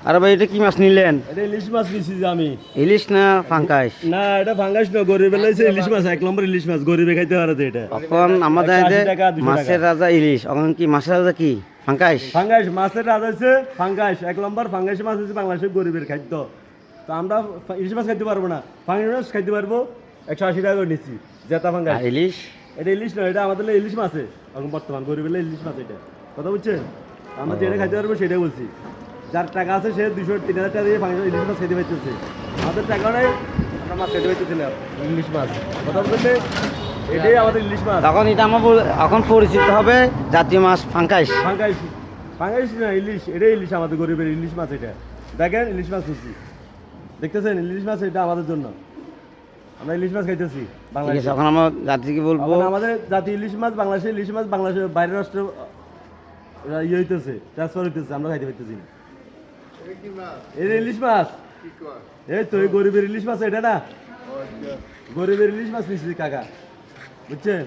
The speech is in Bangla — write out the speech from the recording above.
আরে ভাই এটা কি মাছ নিলেন? এটা ইলিশ মাছ নিছি যে আমি। ইলিশ না ফাঙ্কাস? না এটা ফাঙ্গাস না, গরিবে লাইছে ইলিশ মাছ, 1 নম্বর ইলিশ মাছ, গরিবে খাইতে পারে তো এটা। এখন আমাদের 180 যে টাকা, 200 মাছের টাকা। রাজা ইলিশ, এখন কি মাছের রাজা কি ফাঙ্কাস? ফাঙ্গাস মাছের রাজা হচ্ছে ফাঙ্গাস, 1 নম্বর ফাঙ্গাস মাছ হচ্ছে বাংলাদেশের গরিবের খাদ্য। তো আমরা ইলিশ মাছ খাইতে পারবো না, ফাঙ্গাস মাছ খাইতে পারবো। 180 টাকা করে নিচ্ছি জেতা ফাঙ্গাস। আর ইলিশ? এটা ইলিশ নয়, এটা আমাদের ইলিশ মাছে এখন বর্তমান গরিবের ইলিশ মাছ এটা। কথা বুঝছেন? আমরা যেটা খাইতে পারবো সেটাই বলছি। যার টাকা আছে সে 200-3000 টাকা দিয়ে ফাঙ্গাস ইলিশ মাছ খেতে পারতেছে। আমাদের টাকা নেই, আমরা মাছ খেতে পারতেছি না, ইলিশ মাছ। কথা বলতে এটাই আমাদের ইলিশ মাছ। তখন এটা আমার এখন পরিচিত হবে জাতীয় মাছ ফাঙ্কাস। ফাঙ্গাস, ফাঙ্গাস না ইলিশ, এটাই ইলিশ, আমাদের গরিবের ইলিশ মাছ এটা। দেখেন ইলিশ মাছ খুঁজছি, দেখতেছেন ইলিশ মাছ, এটা আমাদের জন্য। আমরা ইলিশ মাছ খাইতেছি ঠিক আছে, বাংলাদেশে। এখন আমার জাতিকে বলবো এখন আমাদের জাতীয় ইলিশ মাছ, বাংলাদেশের ইলিশ মাছ, বাংলাদেশের বাইরের রাষ্ট্রে ইয়ে হইতেছে, ট্রান্সফার হইতেছে, আমরা খাইতে পারতেছি না। এই ইলিশ মাছ, এই তো এই গরিবের ইলিশ মাছ এটা না, গরিবের ইলিশ মাছ নিচ্ছি কাকা, বুঝছেন?